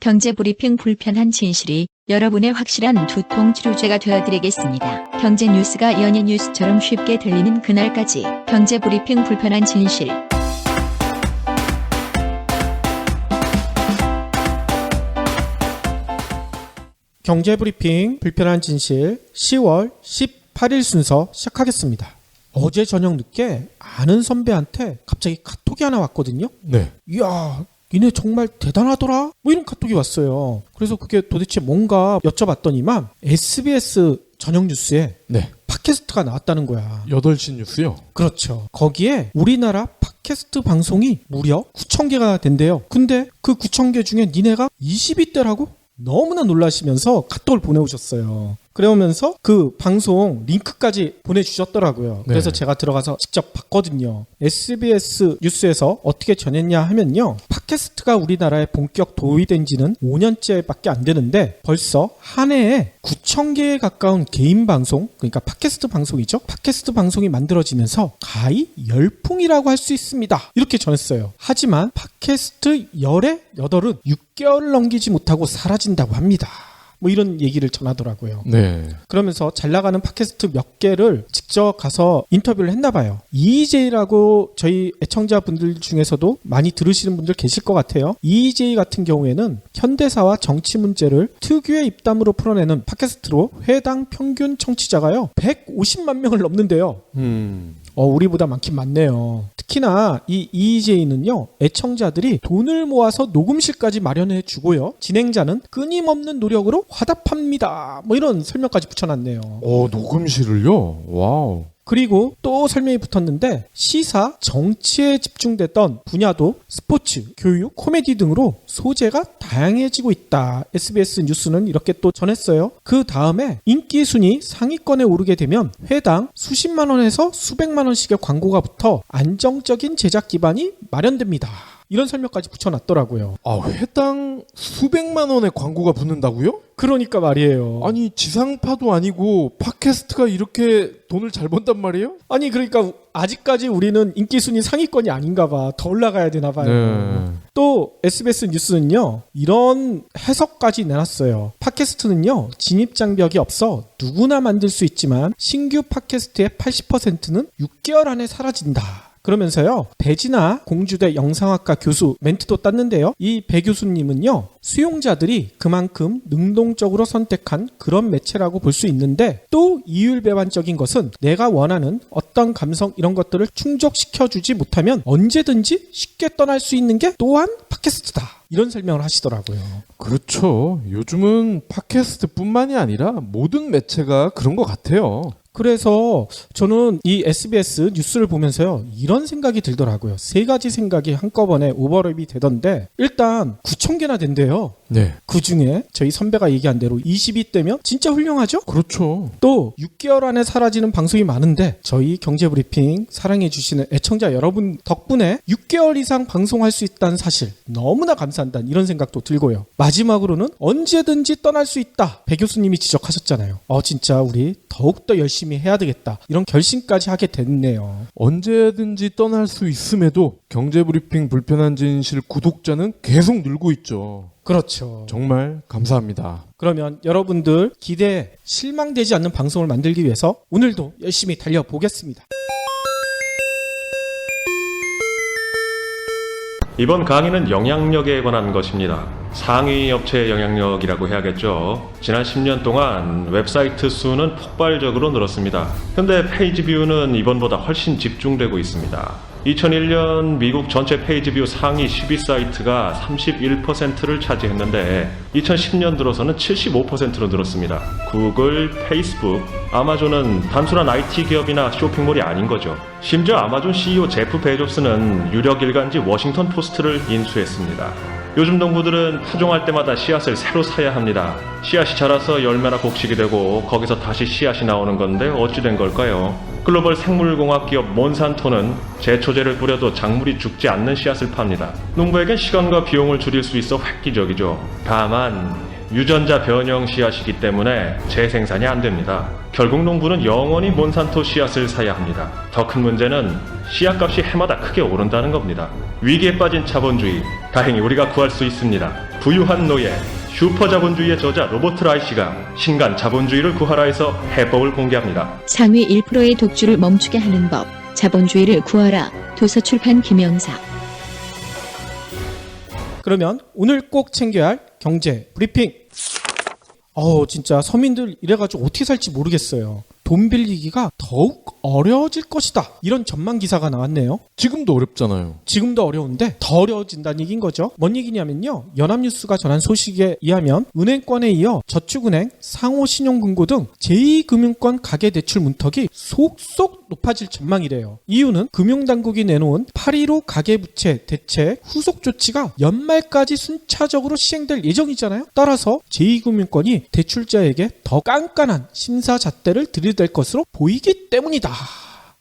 경제브리핑 불편한 진실이 여러분의 확실한 두통 치료제가 되어드리겠습니다. 경제 뉴스가 연예 뉴스처럼 쉽게 들리는 그날까지 경제브리핑 불편한 진실. 경제브리핑 불편한 진실 10월 18일 순서 시작하겠습니다. 어제 저녁 늦게 아는 선배한테 갑자기 카톡이 하나 왔거든요. 네. 이야, 니네 정말 대단하더라? 뭐 이런 카톡이 왔어요. 그래서 그게 도대체 뭔가 여쭤봤더니만 SBS 저녁 뉴스에 네. 팟캐스트가 나왔다는 거야. 8시 뉴스요? 그렇죠. 거기에 우리나라 팟캐스트 방송이 무려 9,000개가 된대요. 근데 그 9,000개 중에 니네가 20위대라고? 너무나 놀라시면서 카톡을 보내오셨어요. 그러면서 그 방송 링크까지 보내주셨더라고요. 그래서 제가 들어가서 직접 봤거든요. SBS 뉴스에서 어떻게 전했냐 하면요. 팟캐스트가 우리나라에 본격 도입된 지는 5년째밖에 안 되는데 벌써 한 해에 9,000개에 가까운 개인 방송, 그러니까 팟캐스트 방송이죠. 팟캐스트 방송이 만들어지면서 가히 열풍이라고 할 수 있습니다. 이렇게 전했어요. 하지만 팟캐스트 열의 8은 6개월을 넘기지 못하고 사라진다고 합니다. 뭐 이런 얘기를 전하더라고요. 네. 그러면서 잘 나가는 팟캐스트 몇 개를 직접 가서 인터뷰를 했나 봐요. EJ라고 저희 애청자분들 중에서도 많이 들으시는 분들 계실 것 같아요. EJ 같은 경우에는 현대사와 정치 문제를 특유의 입담으로 풀어내는 팟캐스트로 회당 평균 청취자가요 150만 명을 넘는데요. 우리보다 많긴 많네요. 특히나 이 EJ는요, 애청자들이 돈을 모아서 녹음실까지 마련해 주고요. 진행자는 끊임없는 노력으로 화답합니다. 뭐 이런 설명까지 붙여놨네요. 녹음실을요? 와우. 그리고 또 설명이 붙었는데 시사, 정치에 집중됐던 분야도 스포츠, 교육, 코미디 등으로 소재가 다양해지고 있다. SBS 뉴스는 이렇게 또 전했어요. 그 다음에 인기 순위 상위권에 오르게 되면 회당 수십만 원에서 수백만 원씩의 광고가 붙어 안정적인 제작 기반이 마련됩니다. 이런 설명까지 붙여놨더라고요. 회당 수백만 원의 광고가 붙는다고요? 그러니까 말이에요. 아니, 지상파도 아니고 팟캐스트가 이렇게 돈을 잘 번단 말이에요? 아니, 그러니까 아직까지 우리는 인기 순위 상위권이 아닌가 봐. 더 올라가야 되나 봐요. 네. 또 SBS 뉴스는요, 이런 해석까지 내놨어요. 팟캐스트는요, 진입 장벽이 없어 누구나 만들 수 있지만 신규 팟캐스트의 80%는 6개월 안에 사라진다. 그러면서요, 배진아 공주대 영상학과 교수 멘트도 땄는데요. 이 배 교수님은요, 수용자들이 그만큼 능동적으로 선택한 그런 매체라고 볼 수 있는데 또 이율배반적인 것은 내가 원하는 어떤 감성 이런 것들을 충족시켜주지 못하면 언제든지 쉽게 떠날 수 있는 게 또한 팟캐스트다. 이런 설명을 하시더라고요. 그렇죠. 요즘은 팟캐스트뿐만이 아니라 모든 매체가 그런 것 같아요. 그래서 저는 이 SBS 뉴스를 보면서요, 이런 생각이 들더라고요. 세 가지 생각이 한꺼번에 오버랩이 되던데, 일단 9,000개나 된대요. 네. 그 중에 저희 선배가 얘기한 대로 20위대면 진짜 훌륭하죠? 그렇죠. 또 6개월 안에 사라지는 방송이 많은데 저희 경제브리핑 사랑해주시는 애청자 여러분 덕분에 6개월 이상 방송할 수 있다는 사실 너무나 감사한다는 이런 생각도 들고요. 마지막으로는 언제든지 떠날 수 있다. 배 교수님이 지적하셨잖아요. 진짜 우리 더욱더 열심히 해야 되겠다. 이런 결심까지 하게 됐네요. 언제든지 떠날 수 있음에도 경제브리핑 불편한 진실 구독자는 계속 늘고 있죠. 그렇죠. 정말 감사합니다. 그러면 여러분들 기대에 실망되지 않는 방송을 만들기 위해서 오늘도 열심히 달려보겠습니다. 이번 강의는 영향력에 관한 것입니다. 상위 업체의 영향력이라고 해야겠죠. 지난 10년 동안 웹사이트 수는 폭발적으로 늘었습니다. 근데 페이지 뷰는 이번보다 훨씬 집중되고 있습니다. 2001년 미국 전체 페이지 뷰 상위 10위 사이트가 31%를 차지했는데 2010년 들어서는 75%로 늘었습니다. 구글, 페이스북, 아마존은 단순한 IT 기업이나 쇼핑몰이 아닌 거죠. 심지어 아마존 CEO 제프 베조스는 유력 일간지 워싱턴 포스트를 인수했습니다. 요즘 농부들은 파종할 때마다 씨앗을 새로 사야 합니다. 씨앗이 자라서 열매나 곡식이 되고 거기서 다시 씨앗이 나오는 건데 어찌 된 걸까요? 글로벌 생물공학 기업 몬산토는 제초제를 뿌려도 작물이 죽지 않는 씨앗을 팝니다. 농부에겐 시간과 비용을 줄일 수 있어 획기적이죠. 다만 유전자 변형 씨앗이기 때문에 재생산이 안 됩니다. 결국 농부는 영원히 몬산토 씨앗을 사야 합니다. 더 큰 문제는 씨앗값이 해마다 크게 오른다는 겁니다. 위기에 빠진 자본주의, 다행히 우리가 구할 수 있습니다. 부유한 노예, 슈퍼자본주의의 저자 로버트 라이시가 신간 자본주의를 구하라에서 해법을 공개합니다. 상위 1%의 독주를 멈추게 하는 법, 자본주의를 구하라. 도서출판 김영사. 그러면 오늘 꼭 챙겨야 할 경제 브리핑. 진짜 서민들 이래가지고 어떻게 살지 모르겠어요. 돈 빌리기가 더욱 어려워질 것이다. 이런 전망 기사가 나왔네요. 지금도 어렵잖아요. 지금도 어려운데 더 어려워진다는 얘기인 거죠. 뭔 얘기냐면요. 연합뉴스가 전한 소식에 의하면 은행권에 이어 저축은행, 상호신용금고 등 제2금융권 가계대출 문턱이 속속 높아질 전망이래요. 이유는 금융당국이 내놓은 8.15 가계부채 대책 후속 조치가 연말까지 순차적으로 시행될 예정이잖아요. 따라서 제2금융권이 대출자에게 더 깐깐한 심사잣대를 들이댈 것으로 보이기 때문이다.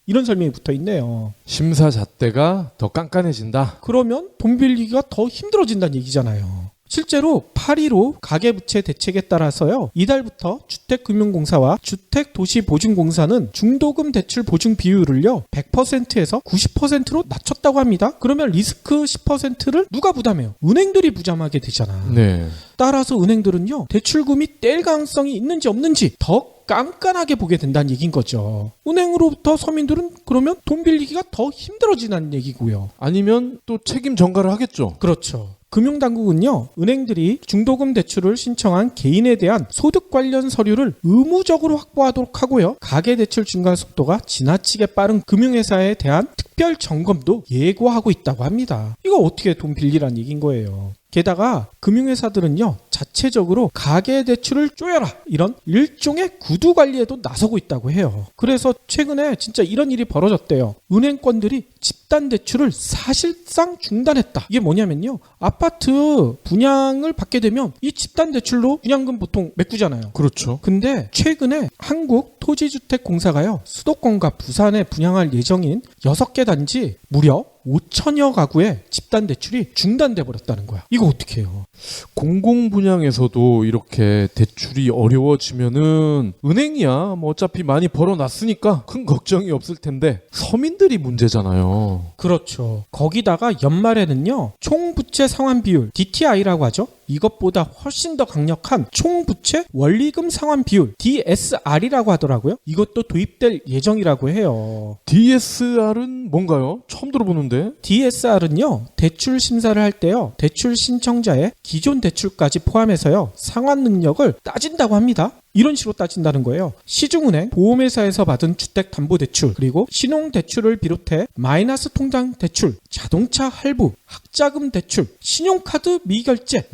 이런 설명이 붙어 있네요. 심사잣대가 더 깐깐해진다. 그러면 돈 빌리기가 더 힘들어진다는 얘기잖아요. 실제로 8.15 가계부채 대책에 따라서요. 이달부터 주택금융공사와 주택도시보증공사는 중도금 대출 보증 비율을요. 100%에서 90%로 낮췄다고 합니다. 그러면 리스크 10%를 누가 부담해요? 은행들이 부담하게 되잖아. 네. 따라서 은행들은요. 대출금이 뗄 가능성이 있는지 없는지 더 깐깐하게 보게 된다는 얘기인 거죠. 은행으로부터 서민들은 그러면 돈 빌리기가 더 힘들어지는 얘기고요. 아니면 또 책임 전가를 하겠죠. 그렇죠. 금융당국은요, 은행들이 중도금 대출을 신청한 개인에 대한 소득 관련 서류를 의무적으로 확보하도록 하고요. 가계대출 증가 속도가 지나치게 빠른 금융회사에 대한 특별 점검도 예고하고 있다고 합니다. 이거 어떻게 돈 빌리란 얘기인 거예요. 게다가 금융회사들은요 자체적으로 가계대출을 쪼여라 이런 일종의 구두관리에도 나서고 있다고 해요. 그래서 최근에 진짜 이런 일이 벌어졌대요. 은행권들이 집단대출을 사실상 중단했다. 이게 뭐냐면요, 아파트 분양을 받게 되면 이 집단대출로 분양금 보통 메꾸잖아요. 그렇죠. 근데 최근에 한국토지주택공사가요 수도권과 부산에 분양할 예정인 6개 단지 무려 5천여 가구의 집단 대출이 중단돼 버렸다는 거야. 이거 어떻게 해요? 공공분양에서도 이렇게 대출이 어려워지면은 은행이야 뭐 어차피 많이 벌어놨으니까 큰 걱정이 없을 텐데 서민들이 문제잖아요. 그렇죠. 거기다가 연말에는요 총부채 상환 비율 DTI라고 하죠. 이것보다 훨씬 더 강력한 총부채 원리금 상환 비율 DSR이라고 하더라고요. 이것도 도입될 예정이라고 해요. DSR은 뭔가요? 처음 들어보는데. DSR은요 대출 심사를 할 때요 대출 신청자의 기존 대출까지 포함해서요 상환 능력을 따진다고 합니다. 이런 식으로 따진다는 거예요. 시중은행, 보험회사에서 받은 주택담보대출, 그리고 신용대출을 비롯해 마이너스 통장 대출, 자동차 할부, 학자금 대출, 신용카드 미결제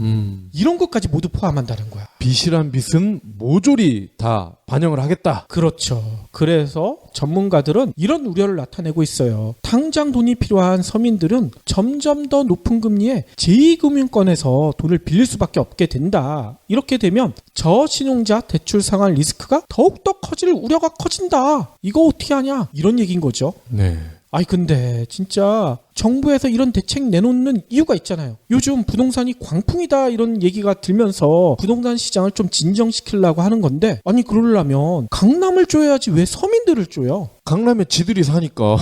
이런 것까지 모두 포함한다는 거야. 빚이란 빚은 모조리 다 반영을 하겠다. 그렇죠. 그래서 전문가들은 이런 우려를 나타내고 있어요. 당장 돈이 필요한 서민들은 점점 더 높은 금리에 제2금융권에서 돈을 빌릴 수밖에 없게 된다. 이렇게 되면 저신용자 대출 상환 리스크가 더욱더 커질 우려가 커진다. 이거 어떻게 하냐? 이런 얘기인 거죠. 네. 아니 근데 진짜 정부에서 이런 대책 내놓는 이유가 있잖아요. 요즘 부동산이 광풍이다 이런 얘기가 들면서 부동산 시장을 좀 진정시키려고 하는 건데, 아니 그러려면 강남을 쪼여야지 왜 서민들을 쪼여? 강남에 지들이 사니까.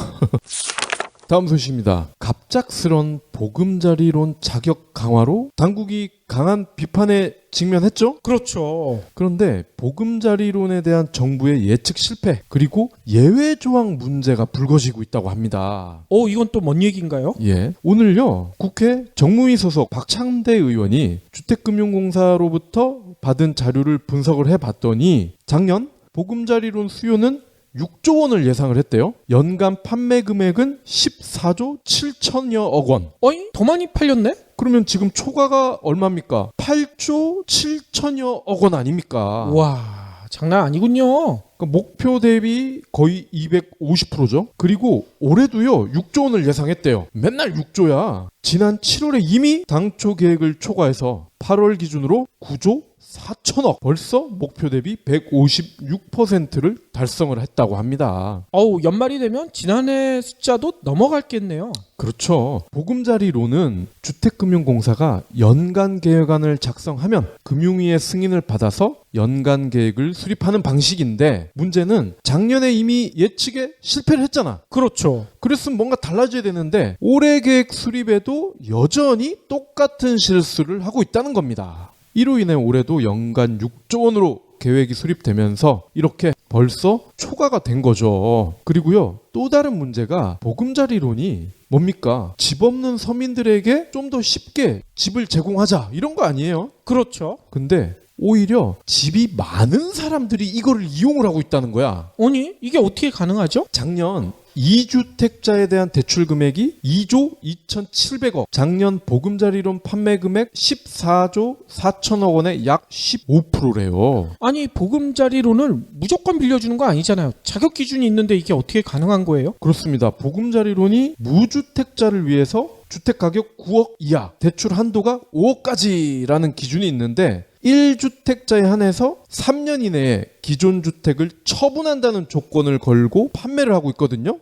다음 소식입니다. 갑작스런 보금자리론 자격 강화로 당국이 강한 비판에 직면했죠? 그렇죠. 그런데 보금자리론에 대한 정부의 예측 실패, 그리고 예외 조항 문제가 불거지고 있다고 합니다. 이건 또 뭔 얘기인가요? 예. 오늘요, 국회 정무위 소속 박창대 의원이 주택금융공사로부터 받은 자료를 분석을 해봤더니 작년 보금자리론 수요는 6조 원을 예상을 했대요. 연간 판매 금액은 14조 7천여억 원. 어이? 더 많이 팔렸네? 그러면 지금 초과가 얼마입니까? 8조 7천여억 원 아닙니까? 와, 장난 아니군요. 그러니까 목표 대비 거의 250%죠. 그리고 올해도요 6조 원을 예상했대요. 맨날 6조야. 지난 7월에 이미 당초 계획을 초과해서 8월 기준으로 9조 4천억. 벌써 목표 대비 156%를 달성을 했다고 합니다. 연말이 되면 지난해 숫자도 넘어갔겠네요. 그렇죠. 보금자리론은 주택금융공사가 연간 계획안을 작성하면 금융위의 승인을 받아서 연간 계획을 수립하는 방식인데, 문제는 작년에 이미 예측에 실패를 했잖아. 그렇죠. 그랬으면 뭔가 달라져야 되는데 올해 계획 수립에도 여전히 똑같은 실수를 하고 있다는 겁니다. 이로 인해 올해도 연간 6조 원으로 계획이 수립되면서 이렇게 벌써 초과가 된 거죠. 그리고요, 또 다른 문제가 보금자리론이 뭡니까? 집 없는 서민들에게 좀 더 쉽게 집을 제공하자, 이런 거 아니에요? 그렇죠. 근데 오히려 집이 많은 사람들이 이거를 이용을 하고 있다는 거야. 아니, 이게 어떻게 가능하죠? 작년 2주택자에 대한 대출 금액이 2조 2,700억, 작년 보금자리론 판매 금액 14조 4천억 원의 약 15%래요. 아니, 보금자리론을 무조건 빌려주는 거 아니잖아요. 자격 기준이 있는데 이게 어떻게 가능한 거예요? 그렇습니다. 보금자리론이 무주택자를 위해서 주택가격 9억 이하, 대출 한도가 5억까지라는 기준이 있는데 1주택자에 한해서 3년 이내에 기존 주택을 처분한다는 조건을 걸고 판매를 하고 있거든요.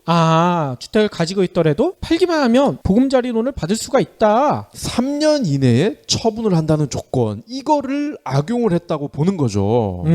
주택을 가지고 있더라도 팔기만 하면 보금자리론을 받을 수가 있다. 3년 이내에 처분을 한다는 조건, 이거를 악용을 했다고 보는 거죠.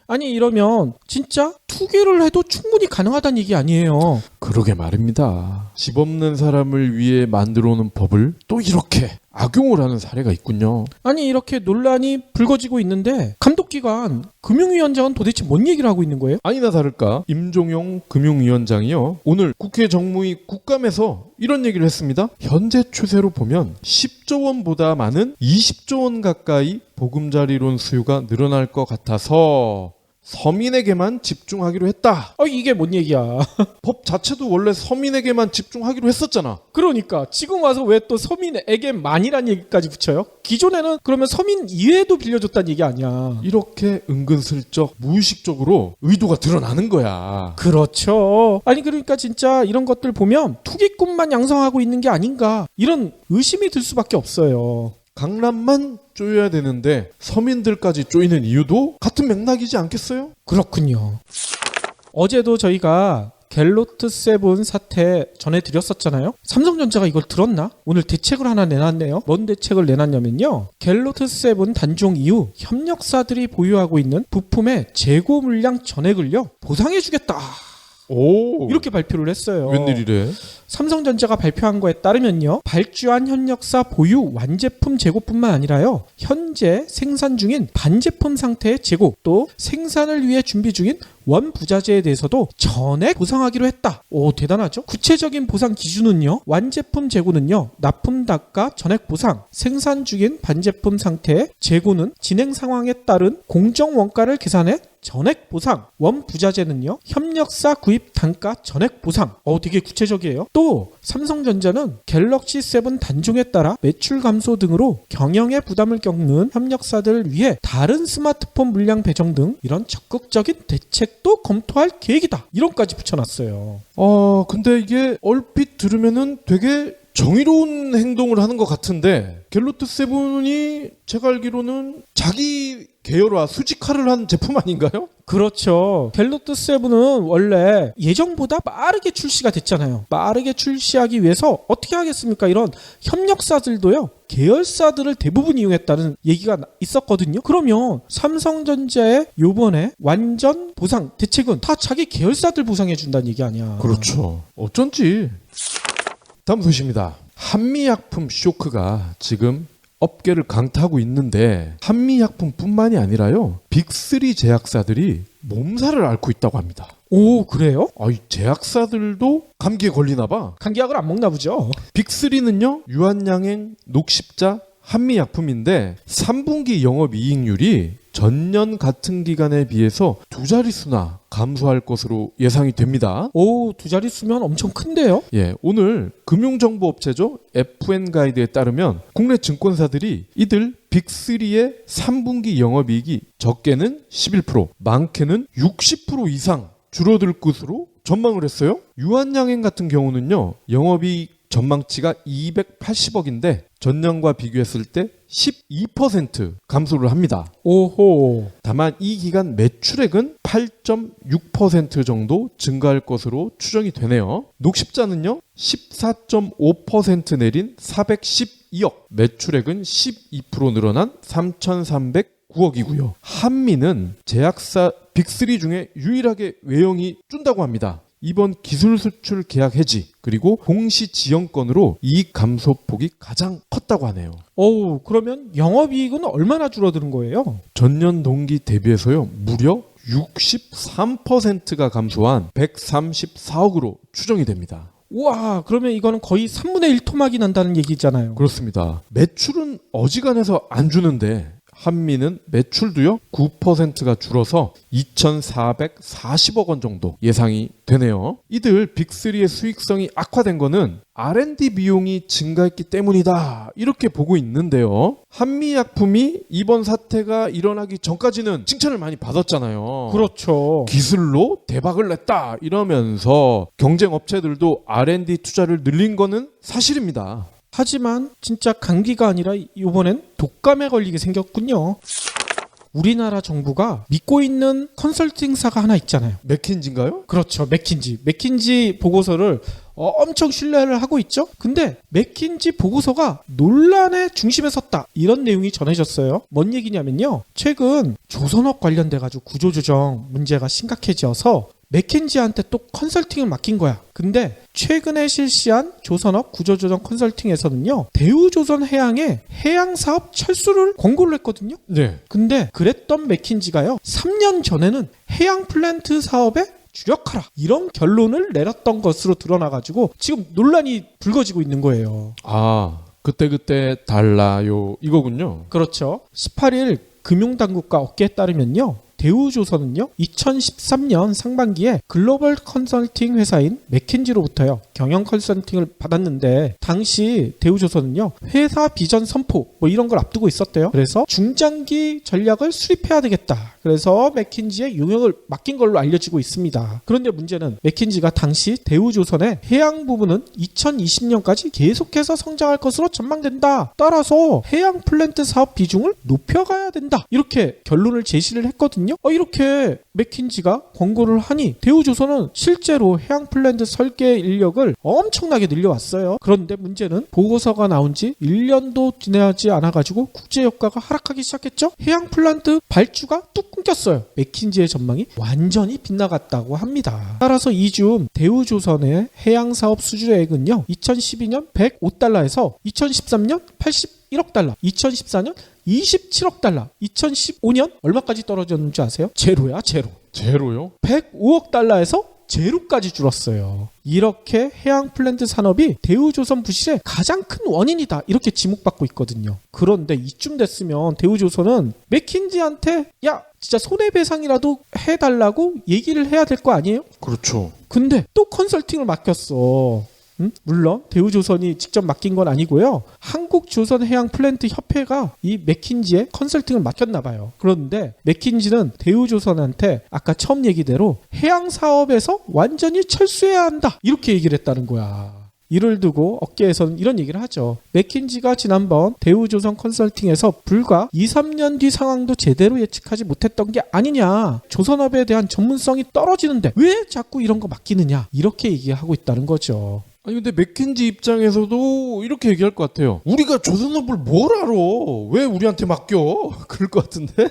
아니, 이러면 진짜 투기를 해도 충분히 가능하다는 얘기 아니에요. 그러게 말입니다. 집 없는 사람을 위해 만들어 놓은 법을 또 이렇게 악용을 하는 사례가 있군요. 아니, 이렇게 논란이 불거지고 있는데 감독기관 금융위원장은 도대체 뭔 얘기를 하고 있는 거예요? 아니나 다를까 임종용 금융위원장이요, 오늘 국회 정무위 국감에서 이런 얘기를 했습니다. 현재 추세로 보면 10조 원보다 많은 20조 원 가까이 보금자리론 수요가 늘어날 것 같아서 서민에게만 집중하기로 했다. 이게 뭔 얘기야. 법 자체도 원래 서민에게만 집중하기로 했었잖아. 그러니까 지금 와서 왜 또 서민에게만이란 얘기까지 붙여요? 기존에는 그러면 서민 이외에도 빌려줬다는 얘기 아니야. 이렇게 은근슬쩍 무의식적으로 의도가 드러나는 거야. 그렇죠. 아니, 그러니까 진짜 이런 것들 보면 투기꾼만 양성하고 있는 게 아닌가, 이런 의심이 들 수밖에 없어요. 강남만 쪼여야 되는데 서민들까지 쪼이는 이유도 같은 맥락이지 않겠어요? 그렇군요. 어제도 저희가 갤로트 세븐 사태 전해드렸었잖아요. 삼성전자가 이걸 들었나? 오늘 대책을 하나 내놨네요. 뭔 대책을 내놨냐면요, 갤로트 세븐 단종 이후 협력사들이 보유하고 있는 부품의 재고 물량 전액을요 보상해주겠다, 오, 이렇게 발표를 했어요. 웬일이래? 삼성전자가 발표한 거에 따르면요, 발주한 협력사 보유 완제품 재고뿐만 아니라요, 현재 생산 중인 반제품 상태의 재고, 또 생산을 위해 준비 중인 원부자재에 대해서도 전액 보상하기로 했다. 오, 대단하죠? 구체적인 보상 기준은요, 완제품 재고는요 납품단가 전액 보상, 생산 중인 반제품 상태의 재고는 진행 상황에 따른 공정 원가를 계산해 전액 보상, 원부자재는요 협력사 구입 단가 전액 보상. 되게 구체적이에요. 또 삼성전자는 갤럭시 7 단종에 따라 매출 감소 등으로 경영에 부담을 겪는 협력사들을 위해 다른 스마트폰 물량 배정 등 이런 적극적인 대책도 검토할 계획이다, 이런까지 붙여놨어요. 근데 이게 얼핏 들으면은 되게 정의로운 행동을 하는 것 같은데, 갤로트 세븐이 제가 알기로는 자기 계열화 수직화를 한 제품 아닌가요? 그렇죠. 갤로트 7은 원래 예정보다 빠르게 출시가 됐잖아요. 빠르게 출시하기 위해서 어떻게 하겠습니까? 이런 협력사들도요 계열사들을 대부분 이용했다는 얘기가 있었거든요. 그러면 삼성전자의 요번에 완전 보상 대책은 다 자기 계열사들 보상해준다는 얘기 아니야. 그렇죠. 어쩐지. 다음 소식입니다. 한미약품 쇼크가 지금 업계를 강타하고 있는데, 한미약품뿐만이 아니라요, 빅3 제약사들이 몸살을 앓고 있다고 합니다. 오, 그래요? 이 제약사들도 감기에 걸리나 봐. 감기약을 안 먹나 보죠. 빅3는요, 유한양행, 녹십자, 한미약품인데 3분기 영업이익률이 전년 같은 기간에 비해서 두 자릿수나 감소할 것으로 예상이 됩니다. 오, 두 자릿수면 엄청 큰데요? 오늘 금융정보업체죠, FN가이드에 따르면 국내 증권사들이 이들 빅3의 3분기 영업이익이 적게는 11%, 많게는 60% 이상 줄어들 것으로 전망을 했어요. 유한양행 같은 경우는요, 영업이익 전망치가 280억인데 전년과 비교했을 때 12% 감소를 합니다. 오호. 다만 이 기간 매출액은 8.6% 정도 증가할 것으로 추정이 되네요. 녹십자는요 14.5% 내린 412억, 매출액은 12% 늘어난 3,309억이고요. 한미는 제약사 빅3 중에 유일하게 외형이 쭌다고 합니다. 이번 기술 수출 계약 해지 그리고 공시 지연권으로 이익 감소폭이 가장 컸다고 하네요. 어우, 그러면 영업이익은 얼마나 줄어드는 거예요? 전년 동기 대비해서요 무려 63%가 감소한 134억으로 추정이 됩니다. 우와, 그러면 이거는 거의 3분의 1 토막이 난다는 얘기잖아요. 그렇습니다. 매출은 어지간해서 안 주는데 한미는 매출도요 9%가 줄어서 2,440억 원 정도 예상이 되네요. 이들 빅3의 수익성이 악화된 거는 R&D 비용이 증가했기 때문이다 이렇게 보고 있는데요. 한미약품이 이번 사태가 일어나기 전까지는 칭찬을 많이 받았잖아요. 그렇죠. 기술로 대박을 냈다 이러면서 경쟁 업체들도 R&D 투자를 늘린 거는 사실입니다. 하지만 진짜 감기가 아니라 이번엔 독감에 걸리게 생겼군요. 우리나라 정부가 믿고 있는 컨설팅사가 하나 있잖아요. 맥킨지인가요? 그렇죠. 맥킨지. 맥킨지 보고서를 엄청 신뢰를 하고 있죠. 근데 맥킨지 보고서가 논란의 중심에 섰다. 이런 내용이 전해졌어요. 뭔 얘기냐면요. 최근 조선업 관련돼가지고 구조조정 문제가 심각해져서 맥킨지한테 또 컨설팅을 맡긴 거야. 근데 최근에 실시한 조선업 구조조정 컨설팅에서는요. 대우조선해양의 해양사업 철수를 권고를 했거든요. 네. 근데 그랬던 맥킨지가요. 3년 전에는 해양 플랜트 사업에 주력하라. 이런 결론을 내렸던 것으로 드러나가지고 지금 논란이 불거지고 있는 거예요. 아, 그때 달라요 이거군요. 그렇죠. 18일 금융당국과 업계에 따르면요. 대우조선은요 2013년 상반기에 글로벌 컨설팅 회사인 맥킨지로부터요 경영 컨설팅을 받았는데 당시 대우조선은요 회사 비전 선포 뭐 이런 걸 앞두고 있었대요. 그래서 중장기 전략을 수립해야 되겠다. 그래서 맥킨지에 용역을 맡긴 걸로 알려지고 있습니다. 그런데 문제는 맥킨지가 당시 대우조선의 해양 부분은 2020년까지 계속해서 성장할 것으로 전망된다. 따라서 해양 플랜트 사업 비중을 높여가야 된다. 이렇게 결론을 제시를 했거든요. 이렇게 맥킨지가 권고를 하니 대우조선은 실제로 해양 플랜트 설계 인력을 엄청나게 늘려왔어요. 그런데 문제는 보고서가 나온 지 1년도 지나지 않아가지고 국제유가가 하락하기 시작했죠. 해양 플랜트 발주가 뚝 끊겼어요. 맥킨지의 전망이 완전히 빗나갔다고 합니다. 따라서 이중 대우조선의 해양사업 수주액은요 2012년 105달러에서 2013년 81억 달러, 2014년 27억 달러, 2015년 얼마까지 떨어졌는지 아세요? 제로야, 제로. 제로요? 105억 달러에서 제로까지 줄었어요. 이렇게 해양 플랜트 산업이 대우조선 부실의 가장 큰 원인이다. 이렇게 지목받고 있거든요. 그런데 이쯤 됐으면 대우조선은 맥킨지한테 야, 진짜 손해배상이라도 해달라고 얘기를 해야 될 거 아니에요? 그렇죠. 근데 또 컨설팅을 맡겼어. 물론 대우조선이 직접 맡긴 건 아니고요. 한국조선해양플랜트협회가 이 맥킨지에 컨설팅을 맡겼나 봐요. 그런데 맥킨지는 대우조선한테 아까 처음 얘기대로 해양사업에서 완전히 철수해야 한다. 이렇게 얘기를 했다는 거야. 이를 두고 업계에서는 이런 얘기를 하죠. 맥킨지가 지난번 대우조선 컨설팅에서 불과 2, 3년 뒤 상황도 제대로 예측하지 못했던 게 아니냐. 조선업에 대한 전문성이 떨어지는데 왜 자꾸 이런 거 맡기느냐. 이렇게 얘기하고 있다는 거죠. 아니 근데 맥킨지 입장에서도 이렇게 얘기할 것 같아요. 우리가 조선업을 뭘 알아? 왜 우리한테 맡겨? 그럴 것 같은데?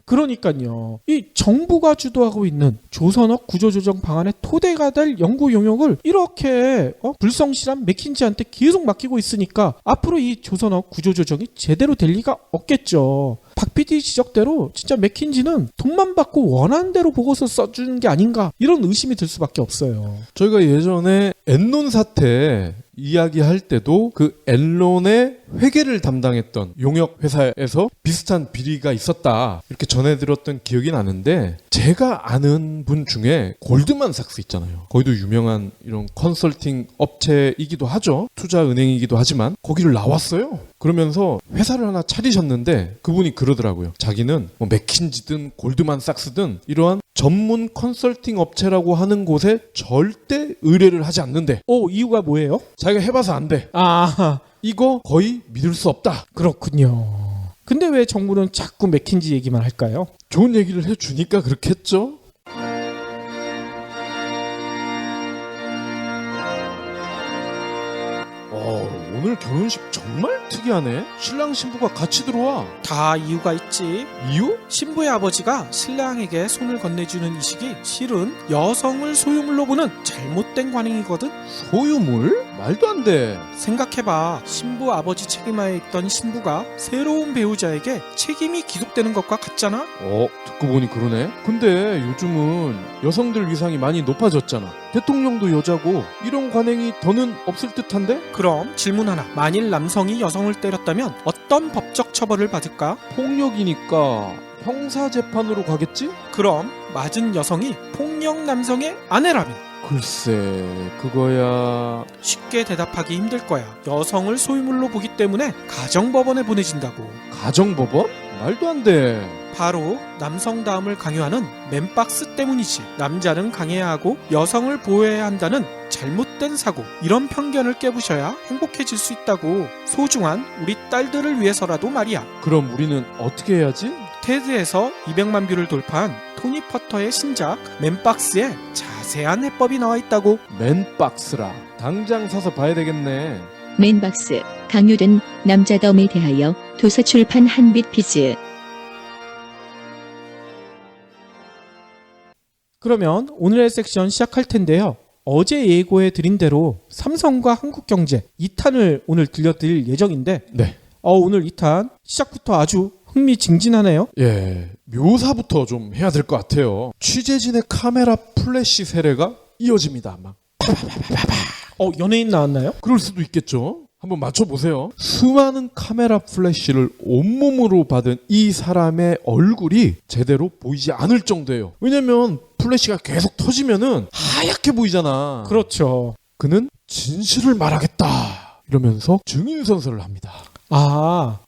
그러니까요. 이 정부가 주도하고 있는 조선업 구조조정 방안의 토대가 될 연구 용역을 이렇게 불성실한 맥킨지한테 계속 맡기고 있으니까 앞으로 이 조선업 구조조정이 제대로 될 리가 없겠죠. 박 PD 지적대로 진짜 맥킨지는 돈만 받고 원하는 대로 보고서 써주는 게 아닌가 이런 의심이 들 수밖에 없어요. 저희가 예전에 엔론 사태 이야기할 때도 그 엔론의 회계를 담당했던 용역 회사에서 비슷한 비리가 있었다 이렇게 전해들었던 기억이 나는데, 제가 아는 분 중에 골드만삭스 있잖아요. 거기도 유명한 이런 컨설팅 업체이기도 하죠. 투자은행이기도 하지만 거기를 나왔어요. 그러면서 회사를 하나 차리셨는데 그분이 그러더라고요. 자기는 뭐 맥킨지든 골드만삭스든 이러한 전문 컨설팅 업체라고 하는 곳에 절대 의뢰를 하지 않는데, 이유가 뭐예요? 자기가 해봐서 안 돼. 아, 이거 거의 믿을 수 없다. 그렇군요. 근데 왜 정부는 자꾸 맥킨지 얘기만 할까요? 좋은 얘기를 해주니까 그렇겠죠. 오늘 결혼식 정말 특이하네. 신랑 신부가 같이 들어와. 다 이유가 있지. 이유? 신부의 아버지가 신랑에게 손을 건네주는 이 시기 실은 여성을 소유물로 보는 잘못된 관행이거든. 소유물? 말도 안 돼. 생각해봐. 신부 아버지 책임하에 있던 신부가 새로운 배우자에게 책임이 기속되는 것과 같잖아. 듣고 보니 그러네. 근데 요즘은 여성들 위상이 많이 높아졌잖아. 대통령도 여자고 이런 관행이 더는 없을 듯한데? 그럼 질문 하나. 만일 남성이 여성을 때렸다면 어떤 법적 처벌을 받을까? 폭력이니까 형사재판으로 가겠지? 그럼 맞은 여성이 폭력 남성의 아내라면? 글쎄, 그거야... 쉽게 대답하기 힘들 거야. 여성을 소유물로 보기 때문에 가정법원에 보내진다고. 가정법원? 말도 안 돼. 바로 남성다움을 강요하는 맨박스 때문이지. 남자는 강해야 하고 여성을 보호해야 한다는 잘못된 사고, 이런 편견을 깨부셔야 행복해질 수 있다고. 소중한 우리 딸들을 위해서라도 말이야. 그럼 우리는 어떻게 해야지? 테드에서 200만 뷰를 돌파한 토니 퍼터의 신작 맨박스에 자세한 해법이 나와 있다고. 맨박스라. 당장 사서 봐야 되겠네. 맨박스, 강요된 남자다움에 대하여 도서출판 한빛비즈. 그러면 오늘의 섹션 시작할 텐데요. 어제 예고해 드린 대로 삼성과 한국경제 2탄을 오늘 들려드릴 예정인데, 네. 오늘 2탄 시작부터 아주 흥미진진하네요. 예, 묘사부터 좀 해야 될 것 같아요. 취재진의 카메라 플래시 세례가 이어집니다. 막 연예인 나왔나요? 그럴 수도 있겠죠. 한번 맞춰보세요. 수많은 카메라 플래시를 온몸으로 받은 이 사람의 얼굴이 제대로 보이지 않을 정도예요. 왜냐면 플래시가 계속 터지면은 하얗게 보이잖아. 그렇죠. 그는 진실을 말하겠다 이러면서 증인선서를 합니다.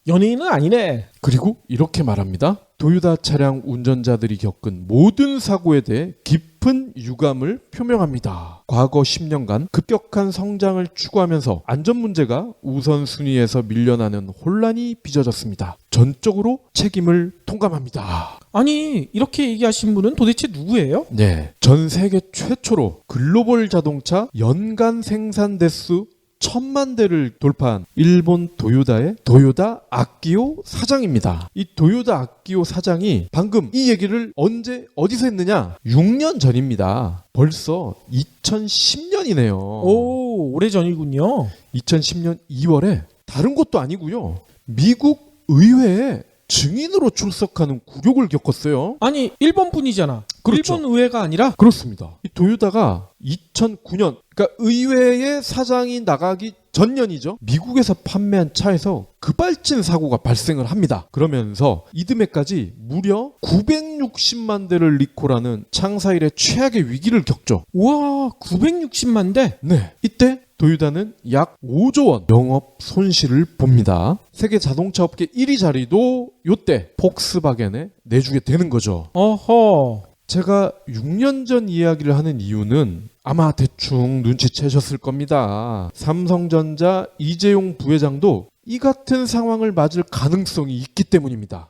연예인은 아니네. 그리고 이렇게 말합니다. 도요타 차량 운전자들이 겪은 모든 사고에 대해 깊은 유감을 표명합니다. 과거 10년간 급격한 성장을 추구하면서 안전 문제가 우선순위에서 밀려나는 혼란이 빚어졌습니다. 전적으로 책임을 통감합니다. 아니, 이렇게 얘기하신 분은 도대체 누구예요? 네, 전 세계 최초로 글로벌 자동차 연간 생산 대수 1000만 대를 돌파한 일본 도요다의 도요다 아키오 사장입니다. 이 도요다 아키오 사장이 방금 이 얘기를 언제 어디서 했느냐? 6년 전입니다. 벌써 2010년이네요. 오래전이군요. 2010년 2월에 다른 것도 아니고요. 미국 의회에 증인으로 출석하는 굴욕을 겪었어요. 아니, 일본 분이잖아. 그렇죠. 일본 의회가 아니라? 그렇습니다. 이 도요다가 2009년, 그러니까 의회에 사장이 나가기 전년이죠. 미국에서 판매한 차에서 급발진 사고가 발생을 합니다. 그러면서 이듬해까지 무려 960만 대를 리콜하는 창사 일의 최악의 위기를 겪죠. 우와, 960만 대? 네. 이때 도요다는 약 5조 원 영업 손실을 봅니다. 세계 자동차 업계 1위 자리도 요때 폭스바겐에 내주게 되는 거죠. 어허. 제가 6년 전 이야기를 하는 이유는 아마 대충 눈치채셨을 겁니다. 삼성전자 이재용 부회장도 이 같은 상황을 맞을 가능성이 있기 때문입니다.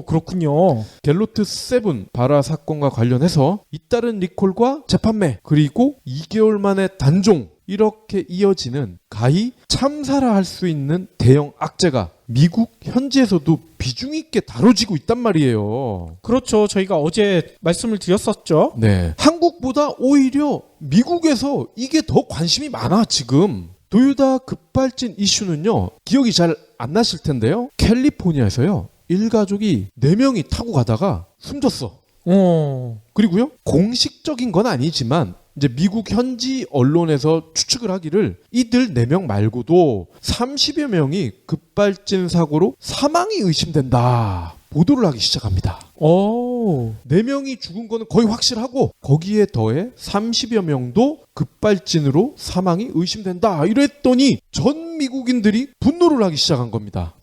그렇군요. 갤로트 7 발화 사건과 관련해서 잇따른 리콜과 재판매, 그리고 2개월 만에 단종, 이렇게 이어지는 가히 참사라 할 수 있는 대형 악재가 미국 현지에서도 비중 있게 다뤄지고 있단 말이에요. 그렇죠. 저희가 어제 말씀을 드렸었죠. 네. 한국보다 오히려 미국에서 이게 더 관심이 많아, 지금. 도요타 급발진 이슈는요, 기억이 잘 안 나실 텐데요. 캘리포니아에서요, 일가족이 4명이 타고 가다가 숨졌어. 어. 그리고요, 공식적인 건 아니지만 이제 미국 현지 언론에서 추측을 하기를 이들 4명 말고도 30여 명이 급발진 사고로 사망이 의심된다. 보도를 하기 시작합니다. 오. 4명이 죽은 거는 거의 확실하고 거기에 더해 30여 명도 급발진으로 사망이 의심된다. 이랬더니 전 미국인들이 분노를 하기 시작한 겁니다.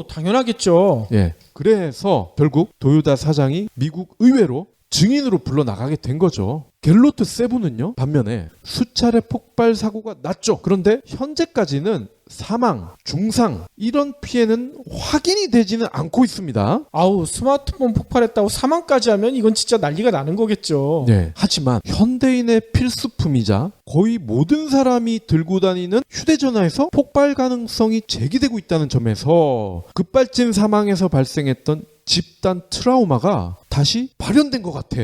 당연하겠죠. 예. 그래서 결국 도요타 사장이 미국 의회로 증인으로 불러나가게 된 거죠. 갤로트 세븐은요, 반면에 수차례 폭발 사고가 났죠. 그런데 현재까지는 사망, 중상 이런 피해는 확인이 되지는 않고 있습니다. 스마트폰 폭발했다고 사망까지 하면 이건 진짜 난리가 나는 거겠죠. 네. 하지만 현대인의 필수품이자 거의 모든 사람이 들고 다니는 휴대전화에서 폭발 가능성이 제기되고 있다는 점에서 급발진 사망에서 발생했던 집단 트라우마가 다시 발현된 것 같아.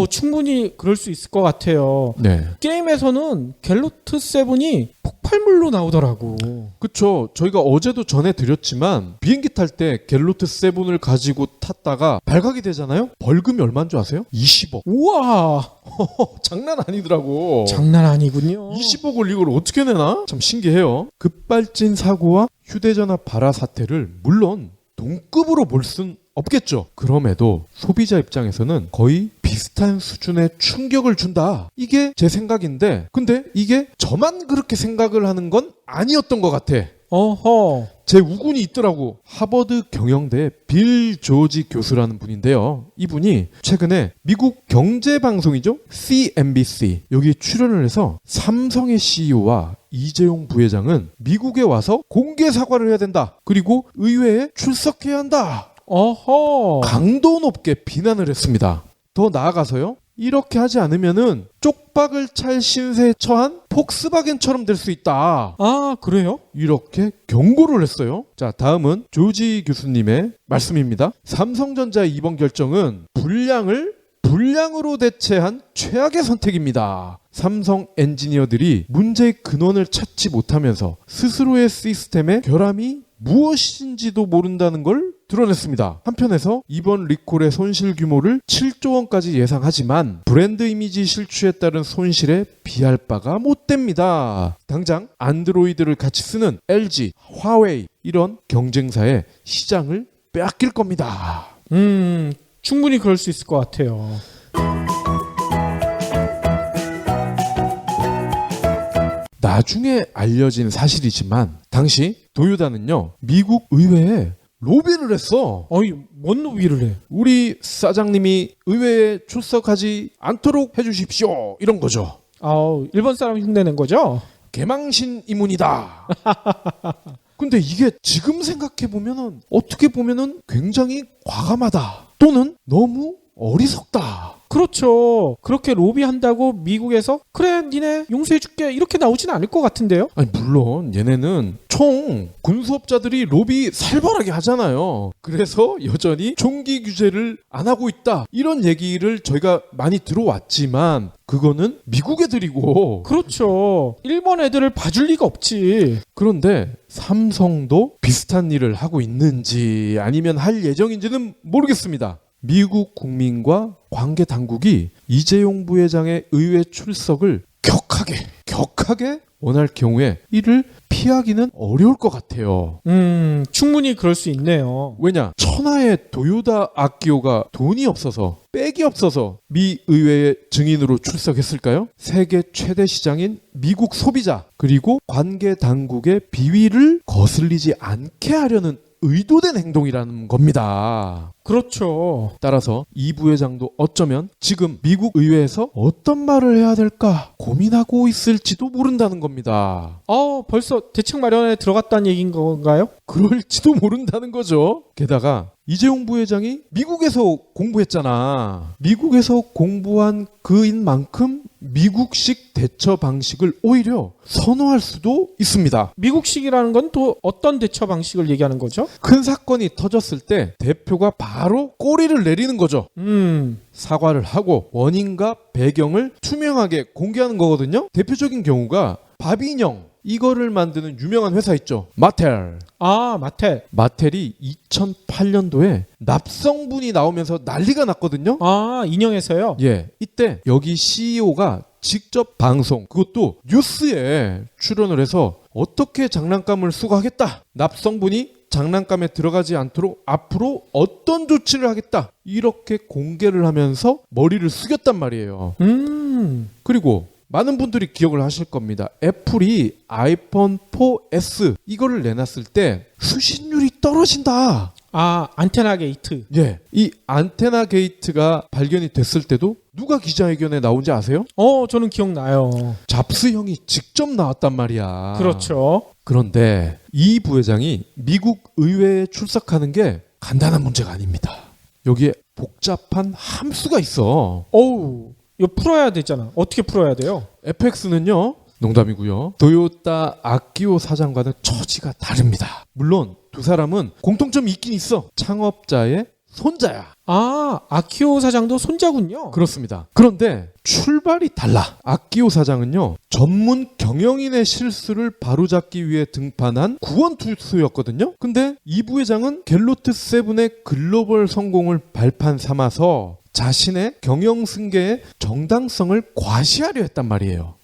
충분히 그럴 수 있을 것 같아요. 네. 게임에서는 갤로트 세븐이 폭발물로 나오더라고. 그쵸. 저희가 어제도 전해드렸지만 비행기 탈 때 갤로트 세븐을 가지고 탔다가 발각이 되잖아요. 벌금이 얼마인 줄 아세요? 20억. 우와, 장난 아니더라고. 장난 아니군요. 20억을 이걸 어떻게 내나? 참 신기해요. 급발진 사고와 휴대전화 발화 사태를 물론 동급으로 볼 순 없겠죠. 그럼에도 소비자 입장에서는 거의 비슷한 수준의 충격을 준다. 이게 제 생각인데, 근데 이게 저만 그렇게 생각을 하는 건 아니었던 것 같아. 어허. 제 우군이 있더라고. 하버드 경영대 빌 조지 교수라는 분인데요. 이분이 최근에 미국 경제방송이죠, CNBC, 여기에 출연을 해서 삼성의 CEO와 이재용 부회장은 미국에 와서 공개 사과를 해야 된다. 그리고 의회에 출석해야 한다. 어허. 강도 높게 비난을 했습니다. 더 나아가서요, 이렇게 하지 않으면은 쪽박을 찰 신세에 처한 폭스바겐처럼 될 수 있다. 그래요? 이렇게 경고를 했어요. 자, 다음은 조지 교수님의 말씀입니다. 삼성전자의 이번 결정은 불량으로 대체한 최악의 선택입니다. 삼성 엔지니어들이 문제의 근원을 찾지 못하면서 스스로의 시스템의 결함이 무엇인지도 모른다는 걸 드러냈습니다. 한편에서 이번 리콜의 손실 규모를 7조 원까지 예상하지만 브랜드 이미지 실추에 따른 손실에 비할 바가 못 됩니다. 당장 안드로이드를 같이 쓰는 LG, 화웨이 이런 경쟁사의 시장을 빼앗길 겁니다. 충분히 그럴 수 있을 것 같아요. 나중에 알려진 사실이지만 당시 도요타는요, 미국 의회에 로비를 했어. 뭔 로비를 해? 우리 사장님이 의회에 출석하지 않도록 해주십시오. 이런 거죠. 일본 사람 흉내낸 거죠? 개망신 이문이다. 근데 이게 지금 생각해보면은, 어떻게 보면은 굉장히 과감하다. 또는 너무 어리석다. 그렇죠. 그렇게 로비한다고 미국에서 그래 니네 용서해줄게 이렇게 나오진 않을 것 같은데요. 아니 물론 얘네는 총 군수업자들이 로비 살벌하게 하잖아요. 그래서 여전히 총기 규제를 안 하고 있다, 이런 얘기를 저희가 많이 들어왔지만 그거는 미국 애들이고. 그렇죠. 일본 애들을 봐줄 리가 없지. 그런데 삼성도 비슷한 일을 하고 있는지 아니면 할 예정인지는 모르겠습니다. 미국 국민과 관계 당국이 이재용 부회장의 의회 출석을 격하게 원할 경우에 이를 피하기는 어려울 것 같아요. 충분히 그럴 수 있네요. 왜냐? 천하의 도요타 아키오가 돈이 없어서, 백이 없어서 미 의회의 증인으로 출석했을까요? 세계 최대 시장인 미국 소비자 그리고 관계 당국의 비위를 거슬리지 않게 하려는 의도된 행동이라는 겁니다. 그렇죠. 따라서 이 부회장도 어쩌면 지금 미국 의회에서 어떤 말을 해야 될까 고민하고 있을지도 모른다는 겁니다. 벌써 대책 마련에 들어갔다는 얘기인 건가요? 그럴지도 모른다는 거죠. 게다가 이재용 부회장이 미국에서 공부했잖아. 미국에서 공부한 그인 만큼 미국식 대처 방식을 오히려 선호할 수도 있습니다. 미국식이라는 건 또 어떤 대처 방식을 얘기하는 거죠? 큰 사건이 터졌을 때 대표가 바로 꼬리를 내리는 거죠. 사과를 하고 원인과 배경을 투명하게 공개하는 거거든요. 대표적인 경우가 바비인형, 이거를 만드는 유명한 회사 있죠. 마텔. 마텔. 마텔이 2008년도에 납성분이 나오면서 난리가 났거든요. 인형에서요? 예, 이때 여기 CEO가 직접 방송, 그것도 뉴스에 출연을 해서 어떻게 장난감을 수거하겠다, 납성분이 장난감에 들어가지 않도록 앞으로 어떤 조치를 하겠다, 이렇게 공개를 하면서 머리를 숙였단 말이에요. 그리고 많은 분들이 기억을 하실 겁니다. 애플이 아이폰 4S 이거를 내놨을 때 수신율이 떨어진다. 아, 안테나 게이트. 예, 이 안테나 게이트가 발견이 됐을 때도 누가 기자회견에 나온지 아세요? 저는 기억나요. 잡스 형이 직접 나왔단 말이야. 그렇죠. 그런데 이 부회장이 미국 의회에 출석하는 게 간단한 문제가 아닙니다. 여기에 복잡한 함수가 있어. 어우, 이거 풀어야 되잖아. 어떻게 풀어야 돼요? FX는요, 농담이고요, 도요타 아키오 사장과는 처지가 다릅니다. 물론 두 사람은 공통점이 있긴 있어. 창업자의 손자야. 아, 아키오 사장도 손자군요. 그렇습니다. 그런데 출발이 달라. 아키오 사장은요, 전문 경영인의 실수를 바로잡기 위해 등판한 구원투수였거든요. 근데 이 부회장은 갤로트 세븐의 글로벌 성공을 발판 삼아서 자신의 경영 승계의 정당성을 과시하려 했단 말이에요.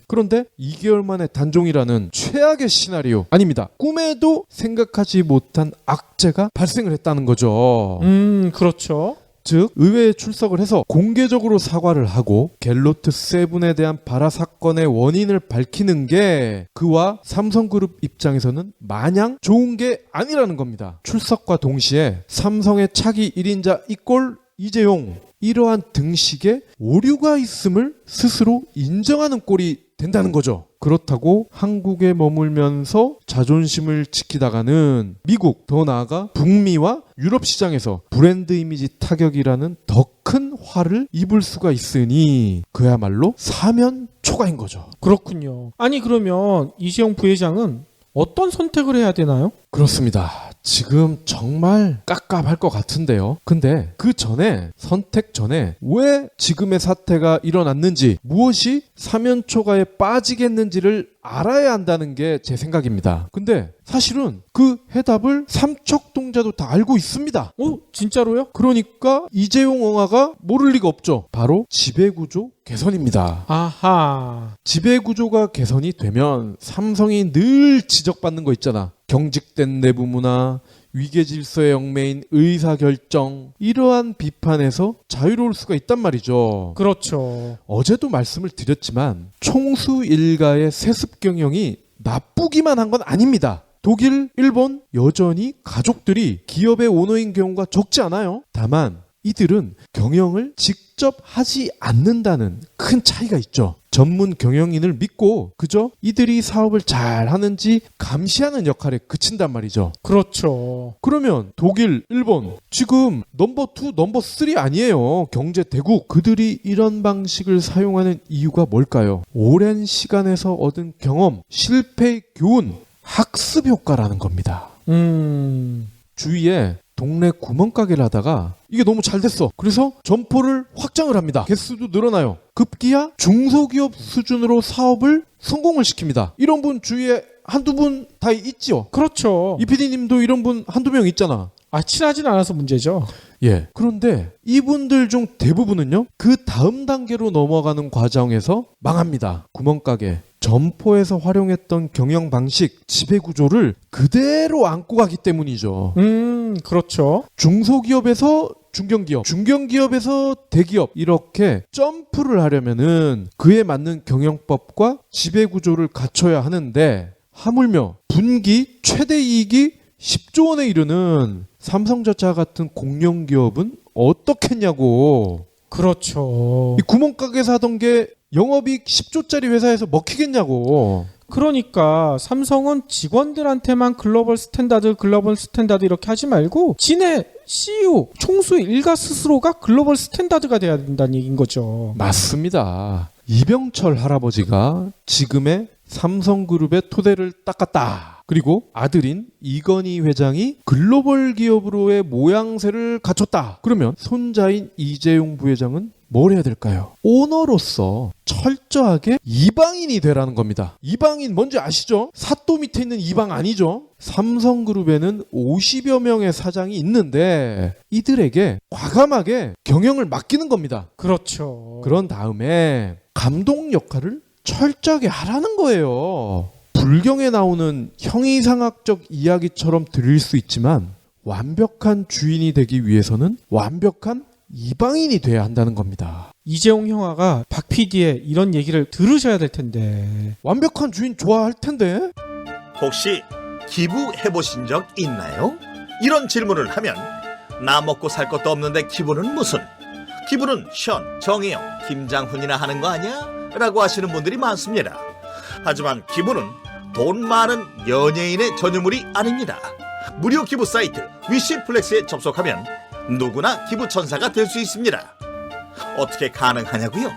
그런데 2개월 만에 단종이라는 최악의 시나리오, 아닙니다, 꿈에도 생각하지 못한 악재가 발생을 했다는 거죠. 그렇죠. 즉 의회에 출석을 해서 공개적으로 사과를 하고 갤로트 세븐에 대한 발화 사건의 원인을 밝히는 게 그와 삼성그룹 입장에서는 마냥 좋은 게 아니라는 겁니다. 출석과 동시에 삼성의 차기 1인자 이꼴 이재용, 이러한 등식에 오류가 있음을 스스로 인정하는 꼴이 된다는 거죠. 그렇다고 한국에 머물면서 자존심을 지키다가는 미국, 더 나아가 북미와 유럽 시장에서 브랜드 이미지 타격이라는 더 큰 화를 입을 수가 있으니 그야말로 사면 초과인 거죠. 그렇군요. 아니, 그러면 이재용 부회장은 어떤 선택을 해야 되나요? 그렇습니다. 지금 정말 깝깝할 것 같은데요. 근데 그 전에, 선택 전에 왜 지금의 사태가 일어났는지, 무엇이 사면초가에 빠지겠는지를 알아야 한다는 게 제 생각입니다. 근데 사실은 그 해답을 삼척동자도 다 알고 있습니다. 진짜로요? 그러니까 이재용 엉아가 모를 리가 없죠. 바로 지배구조 개선입니다. 아하. 지배구조가 개선이 되면 삼성이 늘 지적받는 거 있잖아. 경직된 내부 문화, 위계질서의 얽매인 의사결정, 이러한 비판에서 자유로울 수가 있단 말이죠. 그렇죠. 어제도 말씀을 드렸지만 총수 일가의 세습 경영이 나쁘기만 한 건 아닙니다. 독일, 일본 여전히 가족들이 기업의 오너인 경우가 적지 않아요. 다만 이들은 경영을 직접 하지 않는다는 큰 차이가 있죠. 전문 경영인을 믿고 그저 이들이 사업을 잘 하는지 감시하는 역할에 그친단 말이죠. 그렇죠. 그러면 독일, 일본 지금 넘버 2, 넘버 3 아니에요. 경제 대국. 그들이 이런 방식을 사용하는 이유가 뭘까요? 오랜 시간에서 얻은 경험, 실패의 교훈, 학습 효과라는 겁니다. 주위에 동네 구멍가게를 하다가 이게 너무 잘 됐어. 그래서 점포를 확장을 합니다. 개수도 늘어나요. 급기야 중소기업 수준으로 사업을 성공을 시킵니다. 이런 분 주위에 한두 분 다 있죠. 그렇죠. 이 PD님도 이런 분 한두 명 있잖아. 친하진 않아서 문제죠. 예. 그런데 이분들 중 대부분은요, 그 다음 단계로 넘어가는 과정에서 망합니다. 구멍가게. 점포에서 활용했던 경영 방식, 지배구조를 그대로 안고 가기 때문이죠. 그렇죠. 중소기업에서 중견기업, 중견기업에서 대기업, 이렇게 점프를 하려면은 그에 맞는 경영법과 지배구조를 갖춰야 하는데, 하물며 분기 최대 이익이 10조 원에 이르는 삼성전자 같은 공룡기업은 어떻겠냐고. 그렇죠. 이 구멍가게에서 하던 게 영업이익 10조짜리 회사에서 먹히겠냐고. 그러니까 삼성은 직원들한테만 글로벌 스탠다드 이렇게 하지 말고 지네 CEO, 총수 일가 스스로가 글로벌 스탠다드가 돼야 된다는 얘기인 거죠. 맞습니다. 이병철 할아버지가 지금의 삼성그룹의 토대를 닦았다. 그리고 아들인 이건희 회장이 글로벌 기업으로의 모양새를 갖췄다. 그러면 손자인 이재용 부회장은 뭘 해야 될까요? 오너로서 철저하게 이방인이 되라는 겁니다. 이방인 뭔지 아시죠? 사또 밑에 있는 이방 아니죠? 삼성그룹에는 50여 명의 사장이 있는데 이들에게 과감하게 경영을 맡기는 겁니다. 그렇죠. 그런 다음에 감독 역할을 철저하게 하라는 거예요. 불경에 나오는 형이상학적 이야기처럼 들릴 수 있지만 완벽한 주인이 되기 위해서는 완벽한 이방인이 돼야 한다는 겁니다. 이재용 형아가 박 PD의 이런 얘기를 들으셔야 될 텐데. 완벽한 주인 좋아할 텐데. 혹시 기부해보신 적 있나요? 이런 질문을 하면 나 먹고 살 것도 없는데 기부는 무슨? 기부는 션, 정혜영, 김장훈이나 하는 거 아니야? 라고 하시는 분들이 많습니다. 하지만 기부는 돈 많은 연예인의 전유물이 아닙니다. 무료 기부 사이트 위시플렉스에 접속하면 누구나 기부천사가 될 수 있습니다. 어떻게 가능하냐고요?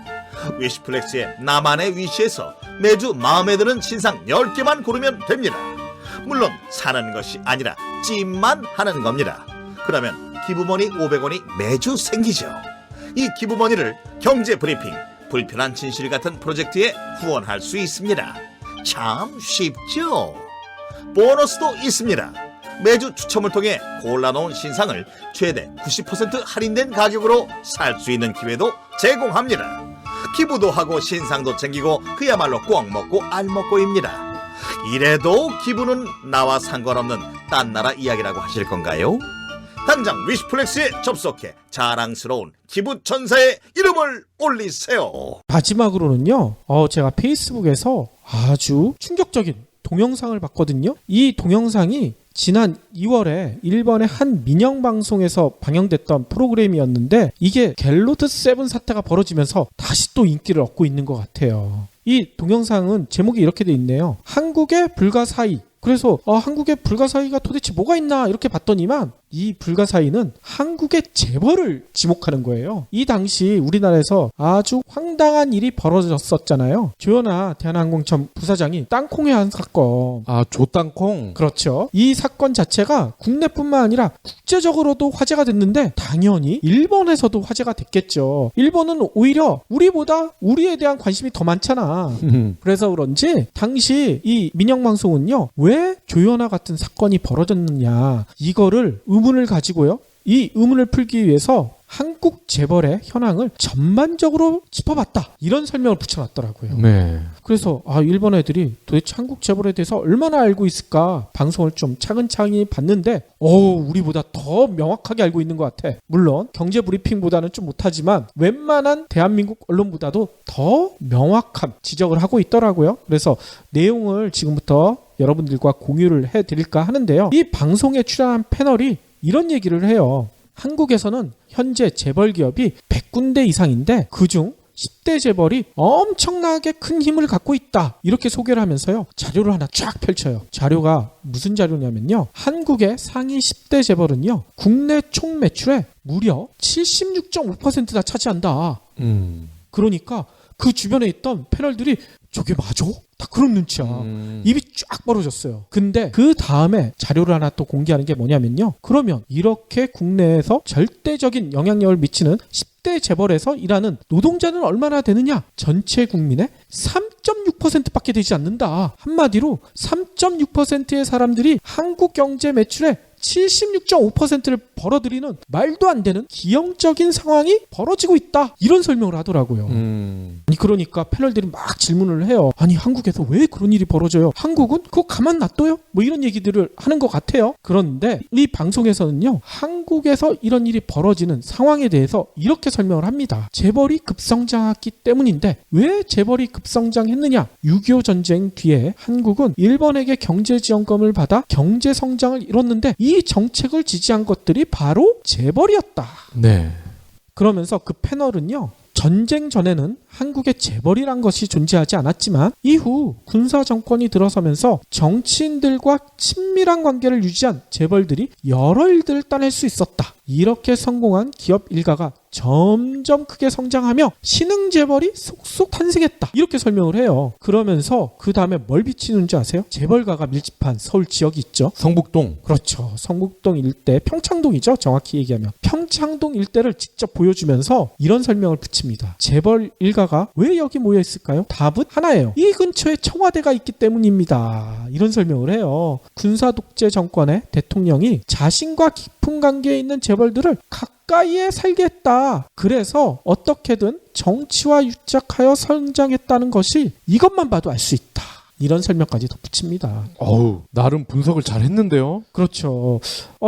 위시플렉스의 나만의 위시에서 매주 마음에 드는 신상 10개만 고르면 됩니다. 물론 사는 것이 아니라 찜만 하는 겁니다. 그러면 기부머니 500원이 매주 생기죠. 이 기부머니를 경제브리핑, 불편한 진실 같은 프로젝트에 후원할 수 있습니다. 참 쉽죠? 보너스도 있습니다. 매주 추첨을 통해 골라놓은 신상을 최대 90% 할인된 가격으로 살 수 있는 기회도 제공합니다. 기부도 하고 신상도 챙기고 그야말로 꽉 먹고 알 먹고입니다. 이래도 기부는 나와 상관없는 딴 나라 이야기라고 하실 건가요? 당장 위시플렉스에 접속해 자랑스러운 기부천사의 이름을 올리세요. 마지막으로는요, 제가 페이스북에서 아주 충격적인 동영상을 봤거든요. 이 동영상이 지난 2월에 일본의 한 민영방송에서 방영됐던 프로그램이었는데 이게 갤로드 7 사태가 벌어지면서 다시 또 인기를 얻고 있는 것 같아요. 이 동영상은 제목이 이렇게 돼 있네요. 한국의 불가사의. 그래서 한국의 불가사의가 도대체 뭐가 있나 이렇게 봤더니만 이 불가사의는 한국의 재벌을 지목하는 거예요. 이 당시 우리나라에서 아주 황당한 일이 벌어졌었잖아요. 조현아 대한항공청 부사장이 땅콩 회한 사건. 아, 조땅콩. 그렇죠. 이 사건 자체가 국내뿐만 아니라 국제적으로도 화제가 됐는데 당연히 일본에서도 화제가 됐겠죠. 일본은 오히려 우리보다 우리에 대한 관심이 더 많잖아. 그래서 그런지 당시 이 민영방송은요, 왜 조현아 같은 사건이 벌어졌느냐 이거를 의문을 가지고요, 이 의문을 풀기 위해서 한국 재벌의 현황을 전반적으로 짚어봤다 이런 설명을 붙여놨더라고요. 네. 그래서 일본 애들이 도대체 한국 재벌에 대해서 얼마나 알고 있을까 방송을 좀 차근차근히 봤는데 우리보다 더 명확하게 알고 있는 것 같아. 물론 경제브리핑보다는 좀 못하지만 웬만한 대한민국 언론보다도 더 명확한 지적을 하고 있더라고요. 그래서 내용을 지금부터 여러분들과 공유를 해드릴까 하는데요. 이 방송에 출연한 패널이 이런 얘기를 해요. 한국에서는 현재 재벌 기업이 100군데 이상인데 그중 10대 재벌이 엄청나게 큰 힘을 갖고 있다. 이렇게 소개를 하면서요, 자료를 하나 쫙 펼쳐요. 자료가 무슨 자료냐면요, 한국의 상위 10대 재벌은요, 국내 총 매출의 무려 76.5%나 차지한다. 그러니까 그 주변에 있던 패널들이 저게 맞아? 다 그런 눈치야. 입이 쫙 벌어졌어요. 근데 그 다음에 자료를 하나 또 공개하는 게 뭐냐면요, 그러면 이렇게 국내에서 절대적인 영향력을 미치는 10대 재벌에서 일하는 노동자는 얼마나 되느냐? 전체 국민의 3.6%밖에 되지 않는다. 한마디로 3.6%의 사람들이 한국 경제 매출의 76.5%를 벌어들이는 말도 안 되는 기형적인 상황이 벌어지고 있다. 이런 설명을 하더라고요. 아니 그러니까 패널들이 막 질문을 해요. 아니 한국에서 왜 그런 일이 벌어져요? 한국은 그거 가만 놔둬요? 뭐 이런 얘기들을 하는 것 같아요. 그런데 이 방송에서는요, 한국에서 이런 일이 벌어지는 상황에 대해서 이렇게 설명을 합니다. 재벌이 급성장했기 때문인데 왜 재벌이 급성장했느냐? 6.25 전쟁 뒤에 한국은 일본에게 경제지원금을 받아 경제성장을 이뤘는데 이 정책을 지지한 것들이 바로 재벌이었다. 네. 그러면서 그 패널은요, 전쟁 전에는 한국에 재벌이란 것이 존재하지 않았지만 이후 군사 정권이 들어서면서 정치인들과 친밀한 관계를 유지한 재벌들이 여러 일들을 따낼 수 있었다. 이렇게 성공한 기업 일가가 점점 크게 성장하며 신흥 재벌이 속속 탄생했다. 이렇게 설명을 해요. 그러면서 그 다음에 뭘 비치는지 아세요? 재벌가가 밀집한 서울 지역이 있죠. 성북동. 그렇죠. 성북동 일대 평창동이죠. 정확히 얘기하면 평창동 일대를 직접 보여주면서 이런 설명을 붙입니다. 재벌 일가가 왜 여기 모여 있을까요? 답은 하나예요. 이 근처에 청와대가 있기 때문입니다. 이런 설명을 해요. 군사 독재 정권의 대통령이 자신과 깊은 관계에 있는 재벌들을 가까이에 살게 했다. 그래서 어떻게든 정치와 유착하여 성장했다는 것이 이것만 봐도 알 수 있다. 이런 설명까지 덧붙입니다. 어우, 나름 분석을 잘 했는데요. 그렇죠.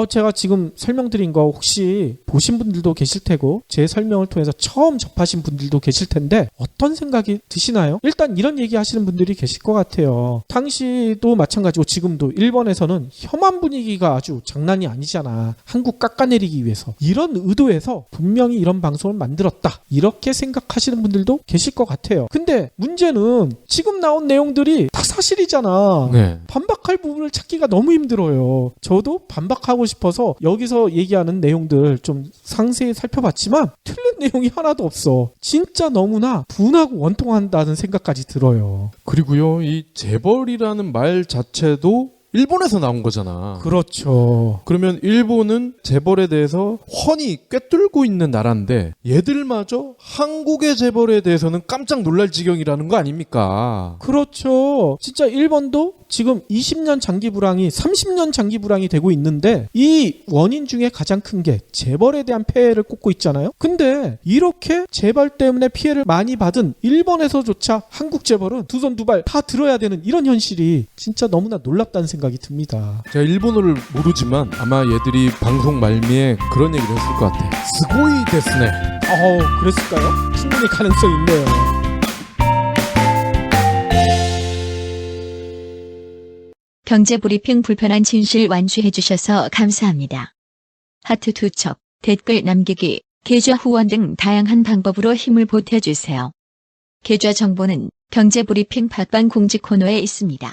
제가 지금 설명드린 거 혹시 보신 분들도 계실 테고 제 설명을 통해서 처음 접하신 분들도 계실 텐데 어떤 생각이 드시나요? 일단 이런 얘기 하시는 분들이 계실 것 같아요. 당시도 마찬가지고 지금도 일본에서는 혐한 분위기가 아주 장난이 아니잖아. 한국 깎아내리기 위해서. 이런 의도에서 분명히 이런 방송을 만들었다. 이렇게 생각하시는 분들도 계실 것 같아요. 근데 문제는 지금 나온 내용들이 다 사실이잖아. 네. 반박할 부분을 찾기가 너무 힘들어요. 저도 반박하고 싶어서 여기서 얘기하는 내용들 좀 상세히 살펴봤지만 틀린 내용이 하나도 없어. 진짜 너무나 분하고 원통한다는 생각까지 들어요. 그리고요, 이 재벌이라는 말 자체도 일본에서 나온 거잖아. 그렇죠. 그러면 일본은 재벌에 대해서 훤히 꿰뚫고 있는 나라인데 얘들마저 한국의 재벌에 대해서는 깜짝 놀랄 지경이라는 거 아닙니까? 그렇죠. 진짜 일본도 지금 20년 장기 불황이 30년 장기 불황이 되고 있는데 이 원인 중에 가장 큰 게 재벌에 대한 폐해를 꼽고 있잖아요. 근데 이렇게 재벌 때문에 피해를 많이 받은 일본에서조차 한국 재벌은 두 손 두 발 다 들어야 되는 이런 현실이 진짜 너무나 놀랍다는 생각이 듭니다. 제가 일본어를 모르지만 아마 얘들이 방송 말미에 그런 얘기를 했을 것 같아. 스고이 데스네. 그랬을까요? 충분히 가능성이 있네요. 경제브리핑 불편한 진실 완수해주셔서 감사합니다. 하트 투척, 댓글 남기기, 계좌 후원 등 다양한 방법으로 힘을 보태주세요. 계좌 정보는 경제브리핑 팟빵 공지 코너에 있습니다.